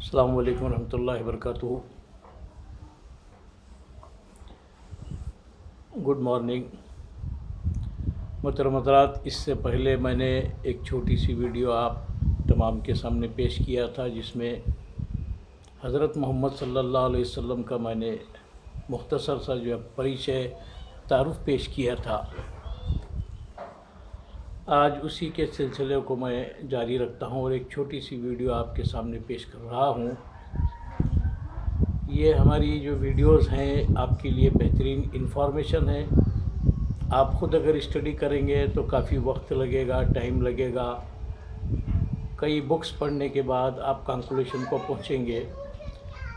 السلام علیکم ورحمۃ اللہ وبرکاتہ۔ گڈ مارننگ محترم حضرات، اس سے پہلے میں نے ایک چھوٹی سی ویڈیو آپ تمام کے سامنے پیش کیا تھا جس میں حضرت محمد صلی اللہ علیہ وسلم کا میں نے مختصر سا جو پریچے تعارف پیش کیا تھا۔ آج اسی کے سلسلے کو میں جاری رکھتا ہوں اور ایک چھوٹی سی ویڈیو آپ کے سامنے پیش کر رہا ہوں۔ یہ ہماری جو ویڈیوز ہیں آپ کے لیے بہترین انفارمیشن ہے۔ آپ خود اگر اسٹڈی کریں گے تو کافی وقت لگے گا، ٹائم لگے گا، کئی بکس پڑھنے کے بعد آپ کنکلوژن کو پہنچیں گے،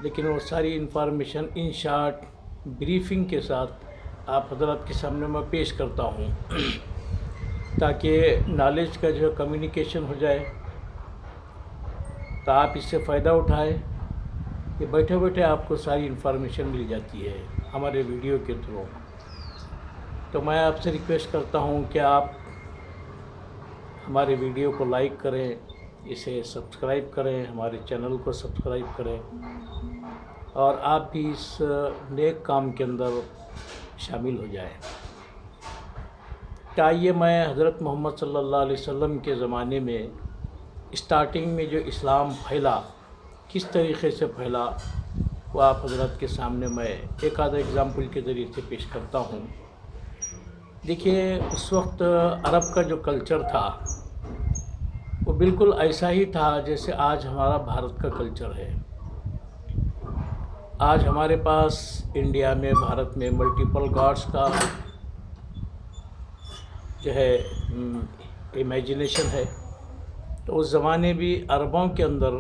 لیکن وہ ساری انفارمیشن ان شارٹ بریفنگ کے ساتھ آپ حضرات کے سامنے میں پیش کرتا ہوں تاکہ نالج کا جو کمیونیکیشن ہو جائے، تو آپ اس سے فائدہ اٹھائیں کہ بیٹھے بیٹھے آپ کو ساری انفارمیشن مل جاتی ہے ہمارے ویڈیو کے تھرو۔ تو میں آپ سے ریکویسٹ کرتا ہوں کہ آپ ہمارے ویڈیو کو لائک کریں، اسے سبسکرائب کریں، ہمارے چینل کو سبسکرائب کریں اور آپ بھی اس نیک کام کے اندر شامل ہو جائیں۔ آئیے میں حضرت محمد صلی اللہ علیہ وسلم کے زمانے میں اسٹارٹنگ میں جو اسلام پھیلا، کس طریقے سے پھیلا، وہ آپ حضرات کے سامنے میں ایک آدھا اگزامپل کے ذریعے سے پیش کرتا ہوں۔ دیکھیے، اس وقت عرب کا جو کلچر تھا وہ بالکل ایسا ہی تھا جیسے آج ہمارا بھارت کا کلچر ہے۔ آج ہمارے پاس انڈیا میں، بھارت میں ملٹیپل گاڈس کا جو ہے امیجنیشن ہے، تو اس زمانے بھی عربوں کے اندر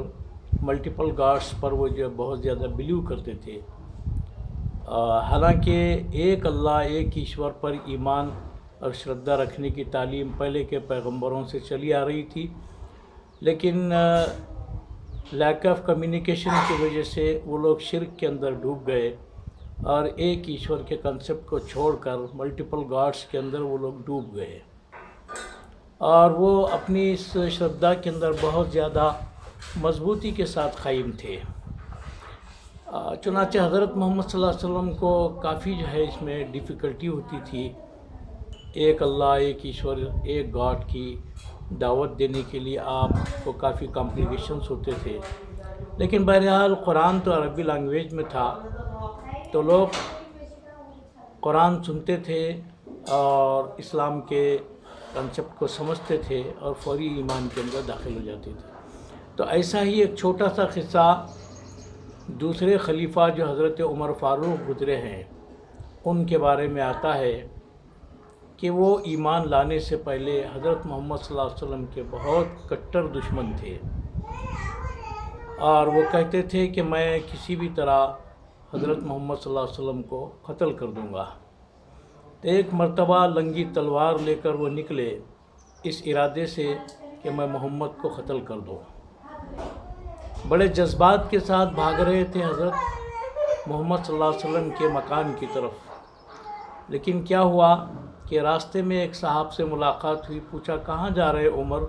ملٹیپل گاڈس پر وہ جو بہت زیادہ بلیو کرتے تھے۔ حالانکہ ایک اللہ، ایک ایشور پر ایمان اور شردھا رکھنے کی تعلیم پہلے کے پیغمبروں سے چلی آ رہی تھی، لیکن لیک آف کمیونیکیشن کی وجہ سے وہ لوگ شرک کے اندر ڈوب گئے اور ایک ایشور کے کنسیپٹ کو چھوڑ کر ملٹیپل گاڈس کے اندر وہ لوگ ڈوب گئے، اور وہ اپنی اس شردھا کے اندر بہت زیادہ مضبوطی کے ساتھ قائم تھے۔ چنانچہ حضرت محمد صلی اللہ علیہ وسلم کو کافی جو ہے اس میں ڈیفیکلٹی ہوتی تھی ایک اللہ، ایک ایشور، ایک گاڈ کی دعوت دینے کے لیے آپ کو کافی کمپلیکیشنز ہوتے تھے، لیکن بہرحال قرآن تو عربی لینگویج میں تھا، تو لوگ قرآن سنتے تھے اور اسلام کے کنسیپٹ کو سمجھتے تھے اور فوری ایمان کے اندر داخل ہو جاتے تھے۔ تو ایسا ہی ایک چھوٹا سا قصہ دوسرے خلیفہ جو حضرت عمر فاروق گزرے ہیں ان کے بارے میں آتا ہے کہ وہ ایمان لانے سے پہلے حضرت محمد صلی اللہ علیہ وسلم کے بہت کٹر دشمن تھے، اور وہ کہتے تھے کہ میں کسی بھی طرح حضرت محمد صلی اللہ علیہ وسلم کو قتل کر دوں گا۔ تو ایک مرتبہ لنگی تلوار لے کر وہ نکلے اس ارادے سے کہ میں محمد کو قتل کر دوں۔ بڑے جذبات کے ساتھ بھاگ رہے تھے حضرت محمد صلی اللہ علیہ وسلم کے مکان کی طرف، لیکن کیا ہوا کہ راستے میں ایک صاحب سے ملاقات ہوئی، پوچھا کہاں جا رہے عمر؟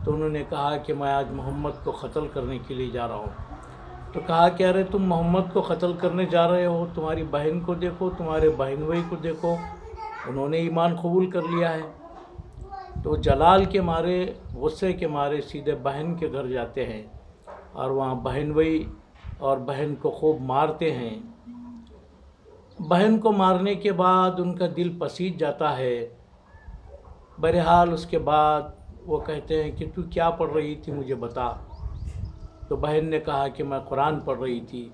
تو انہوں نے کہا کہ میں آج محمد کو قتل کرنے کے لیے جا رہا ہوں۔ تو کہا کہ ارے تم محمد کو قتل کرنے جا رہے ہو، تمہاری بہن کو دیکھو، تمہارے بہن بھائی کو دیکھو، انہوں نے ایمان قبول کر لیا ہے۔ تو جلال کے مارے، غصے کے مارے سیدھے بہن کے گھر جاتے ہیں اور وہاں بہن بھائی اور بہن کو خوب مارتے ہیں۔ بہن کو مارنے کے بعد ان کا دل پسیج جاتا ہے۔ بہرحال اس کے بعد وہ کہتے ہیں کہ تو کیا پڑھ رہی تھی مجھے بتا؟ تو بہن نے کہا کہ میں قرآن پڑھ رہی تھی۔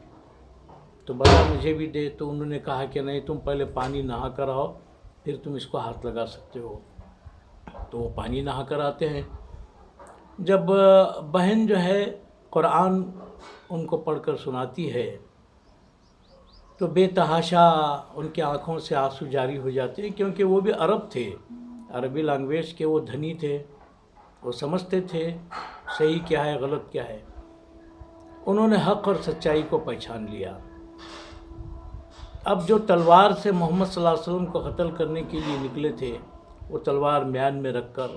تو بتا مجھے بھی دے۔ تو انہوں نے کہا کہ نہیں، تم پہلے پانی نہا کر آؤ، پھر تم اس کو ہاتھ لگا سکتے ہو۔ تو وہ پانی نہا کر آتے ہیں۔ جب بہن جو ہے قرآن ان کو پڑھ کر سناتی ہے تو بے تحاشا ان کی آنکھوں سے آنسو جاری ہو جاتے ہیں، کیونکہ وہ بھی عرب تھے، عربی لینگویج کے وہ دھنی تھے، وہ سمجھتے تھے صحیح کیا ہے، غلط کیا ہے۔ انہوں نے حق اور سچائی کو پہچان لیا۔ اب جو تلوار سے محمد صلی اللہ علیہ وسلم کو قتل کرنے کے لیے نکلے تھے، وہ تلوار میان میں رکھ کر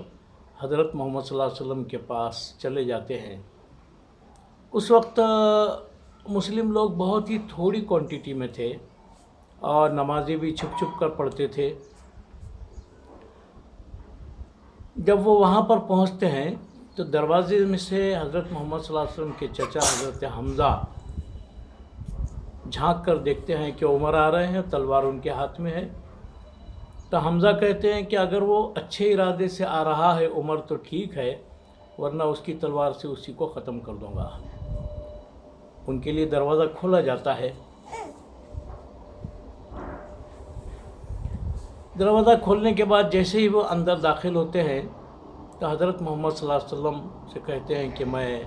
حضرت محمد صلی اللہ علیہ وسلم کے پاس چلے جاتے ہیں اس وقت مسلم لوگ بہت ہی تھوڑی کوانٹٹی میں تھے اور نمازیں بھی چھپ چھپ کر پڑھتے تھے۔ جب وہ وہاں پر پہنچتے ہیں تو دروازے میں سے حضرت محمد صلی اللہ علیہ وسلم کے چچا حضرت حمزہ جھانک کر دیکھتے ہیں کہ عمر آ رہے ہیں، تلوار ان کے ہاتھ میں ہے۔ تو حمزہ کہتے ہیں کہ اگر وہ اچھے ارادے سے آ رہا ہے عمر تو ٹھیک ہے، ورنہ اس کی تلوار سے اسی کو ختم کر دوں گا۔ ان کے لیے دروازہ کھولا جاتا ہے۔ دروازہ کھولنے کے بعد جیسے ہی وہ اندر داخل ہوتے ہیں تو حضرت محمد صلی اللہ علیہ وسلم سے کہتے ہیں کہ میں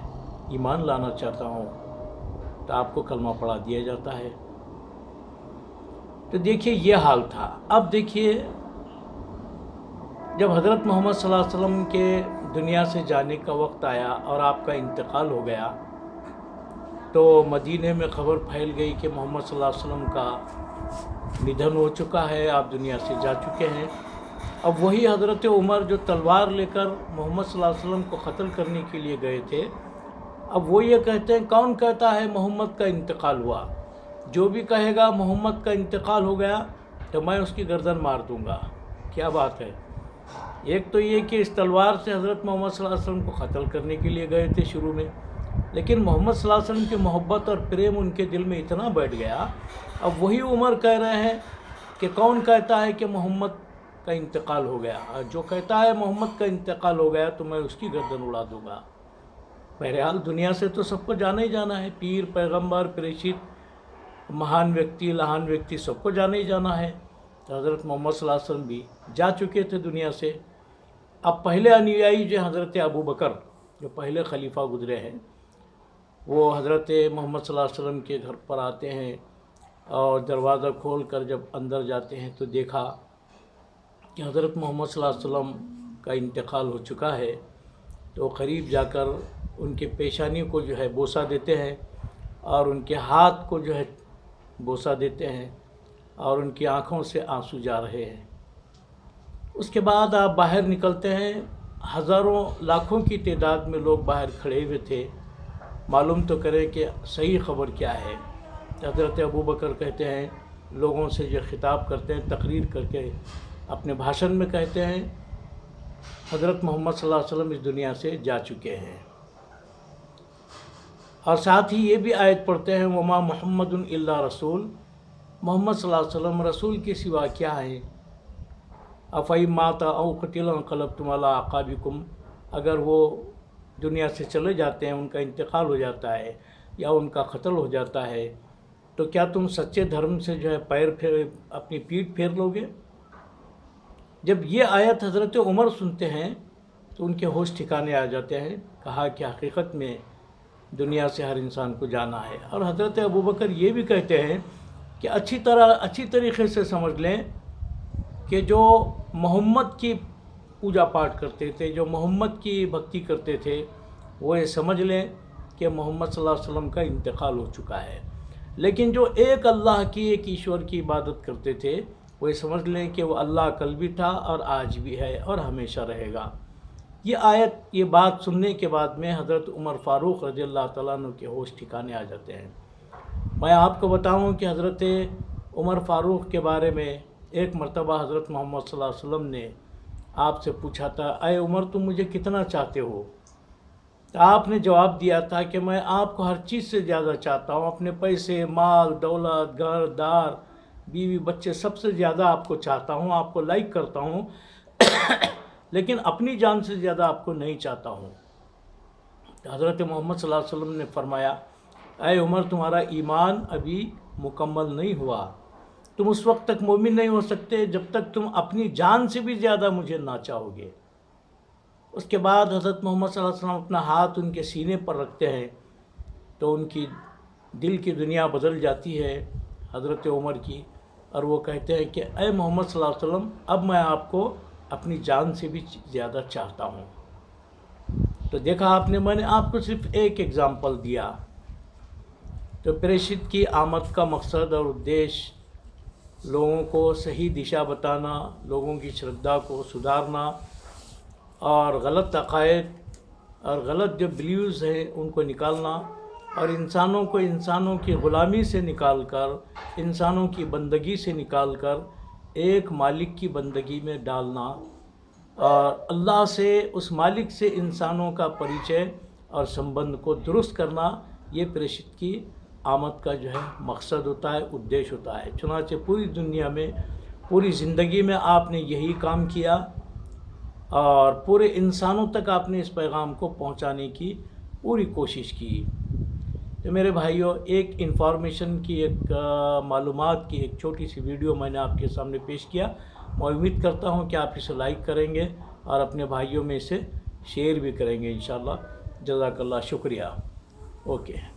ایمان لانا چاہتا ہوں، تو آپ کو کلمہ پڑھا دیا جاتا ہے۔ تو دیکھیے یہ حال تھا۔ اب دیکھیے جب حضرت محمد صلی اللہ علیہ وسلم کے دنیا سے جانے کا وقت آیا اور آپ کا انتقال ہو گیا تو مدینے میں خبر پھیل گئی کہ محمد صلی اللہ علیہ وسلم کا ندھن ہو چکا ہے، آپ دنیا سے جا چکے ہیں۔ اب وہی حضرت عمر جو تلوار لے کر محمد صلی اللہ علیہ وسلم کو قتل کرنے کے لیے گئے تھے، اب وہ یہ کہتے ہیں، کون کہتا ہے محمد کا انتقال ہوا؟ جو بھی کہے گا محمد کا انتقال ہو گیا تو میں اس کی گردن مار دوں گا۔ کیا بات ہے! ایک تو یہ کہ اس تلوار سے حضرت محمد صلی اللہ علیہ وسلم کو قتل کرنے کے لیے گئے تھے شروع میں، لیکن محمد صلی اللہ علیہ وسلم کی محبت اور پریم ان کے دل میں اتنا بیٹھ گیا، اب وہی عمر کہہ رہے ہیں کہ کون کہتا ہے کہ محمد کا انتقال ہو گیا؟ جو کہتا ہے محمد کا انتقال ہو گیا تو میں اس کی گردن اڑا دوں گا۔ بہرحال دنیا سے تو سب کو جانا ہی جانا ہے، پیر، پیغمبر، پریشت، مہان ویکتی، لہان ویکتی، سب کو جانا ہی جانا ہے۔ تو حضرت محمد صلی اللہ علیہ وسلم بھی جا چکے تھے دنیا سے۔ اب پہلے انویائی جو حضرت ابو بکر، جو پہلے خلیفہ گزرے ہیں، وہ حضرت محمد صلی اللہ علیہ وسلم کے گھر پر آتے ہیں اور دروازہ کھول کر جب اندر جاتے ہیں تو دیکھا کہ حضرت محمد صلی اللہ علیہ وسلم کا انتقال ہو چکا ہے، تو قریب جا کر ان کے پیشانی کو جو ہے بوسہ دیتے ہیں اور ان کے ہاتھ کو جو ہے بوسہ دیتے ہیں اور ان کی آنکھوں سے آنسو جا رہے ہیں۔ اس کے بعد آپ باہر نکلتے ہیں، ہزاروں لاکھوں کی تعداد میں لوگ باہر کھڑے ہوئے تھے۔ معلوم تو کریں کہ صحیح خبر کیا ہے۔ حضرت ابو بکر کہتے ہیں، لوگوں سے جو خطاب کرتے ہیں، تقریر کر کے اپنے بھاشن میں کہتے ہیں، حضرت محمد صلی اللہ علیہ وسلم اس دنیا سے جا چکے ہیں۔ اور ساتھ ہی یہ بھی آیت پڑھتے ہیں، وما محمد الا رسول، محمد صلی اللہ علیہ وسلم رسول کے سوا کیا ہے؟ افئی ماتا او قتل انقلبتم علی اعقابکم، اگر وہ دنیا سے چلے جاتے ہیں، ان کا انتقال ہو جاتا ہے یا ان کا قتل ہو جاتا ہے، تو کیا تم سچے دھرم سے جو ہے اپنی پیٹھ پھیر لو گے؟ جب یہ آیت حضرت عمر سنتے ہیں تو ان کے ہوش ٹھکانے آ جاتے ہیں۔ کہا کہ حقیقت میں دنیا سے ہر انسان کو جانا ہے۔ اور حضرت ابو بکر یہ بھی کہتے ہیں کہ اچھی طریقے سے سمجھ لیں کہ جو محمد کی پوجا پاٹ کرتے تھے، جو محمد کی بھکتی کرتے تھے، وہ یہ سمجھ لیں کہ محمد صلی اللہ علیہ وسلم کا انتقال ہو چکا ہے۔ لیکن جو ایک اللہ کی، ایک ایشور کی عبادت کرتے تھے، وہ یہ سمجھ لیں کہ وہ اللہ کل بھی تھا اور آج بھی ہے اور ہمیشہ رہے گا۔ یہ آیت، یہ بات سننے کے بعد میں حضرت عمر فاروق رضی اللہ تعالیٰ عنہ کے ہوش ٹھکانے آ جاتے ہیں۔ میں آپ کو بتاؤں کہ حضرت عمر فاروق کے بارے میں ایک مرتبہ حضرت محمد صلی اللہ علیہ وسلم نے آپ سے پوچھا تھا، اے عمر تم مجھے کتنا چاہتے ہو؟ تو آپ نے جواب دیا تھا کہ میں آپ کو ہر چیز سے زیادہ چاہتا ہوں، اپنے پیسے، مال، دولت، گھر دار، بیوی، بچے، سب سے زیادہ آپ کو چاہتا ہوں، آپ کو لائک کرتا ہوں، لیکن اپنی جان سے زیادہ آپ کو نہیں چاہتا ہوں۔ تو حضرت محمد صلی اللہ علیہ وسلم نے فرمایا، اے عمر تمہارا ایمان ابھی مکمل نہیں ہوا، تم اس وقت تک مومن نہیں ہو سکتے جب تک تم اپنی جان سے بھی زیادہ مجھے نہ چاہو گے۔ اس کے بعد حضرت محمد صلی اللہ علیہ وسلم اپنا ہاتھ ان کے سینے پر رکھتے ہیں تو ان کی دل کی دنیا بدل جاتی ہے حضرت عمر کی، اور وہ کہتے ہیں کہ اے محمد صلی اللہ علیہ وسلم اب میں آپ کو اپنی جان سے بھی زیادہ چاہتا ہوں۔ تو دیکھا آپ نے، میں نے آپ کو صرف ایک ایگزامپل دیا۔ تو پریشت کی آمد کا مقصد اور ادیش لوگوں کو صحیح دشا بتانا، لوگوں کی شردھا کو سدھارنا اور غلط عقائد اور غلط جو بلیوز ہیں ان کو نکالنا اور انسانوں کو انسانوں کی غلامی سے نکال کر، انسانوں کی بندگی سے نکال کر ایک مالک کی بندگی میں ڈالنا، اور اللہ سے، اس مالک سے انسانوں کا پریچے اور سمبند کو درست کرنا، یہ پریشد کی آمد کا جو ہے مقصد ہوتا ہے، ادیش ہوتا ہے۔ چنانچہ پوری دنیا میں، پوری زندگی میں آپ نے یہی کام کیا اور پورے انسانوں تک آپ نے اس پیغام کو پہنچانے کی پوری کوشش کی۔ تو میرے بھائیوں، ایک انفارمیشن کی، ایک معلومات کی ایک چھوٹی سی ویڈیو میں نے آپ کے سامنے پیش کیا۔ میں امید کرتا ہوں کہ آپ اسے لائک کریں گے اور اپنے بھائیوں میں اسے شیئر بھی کریں گے انشاءاللہ۔ جزاک اللہ، شکریہ۔ اوکے۔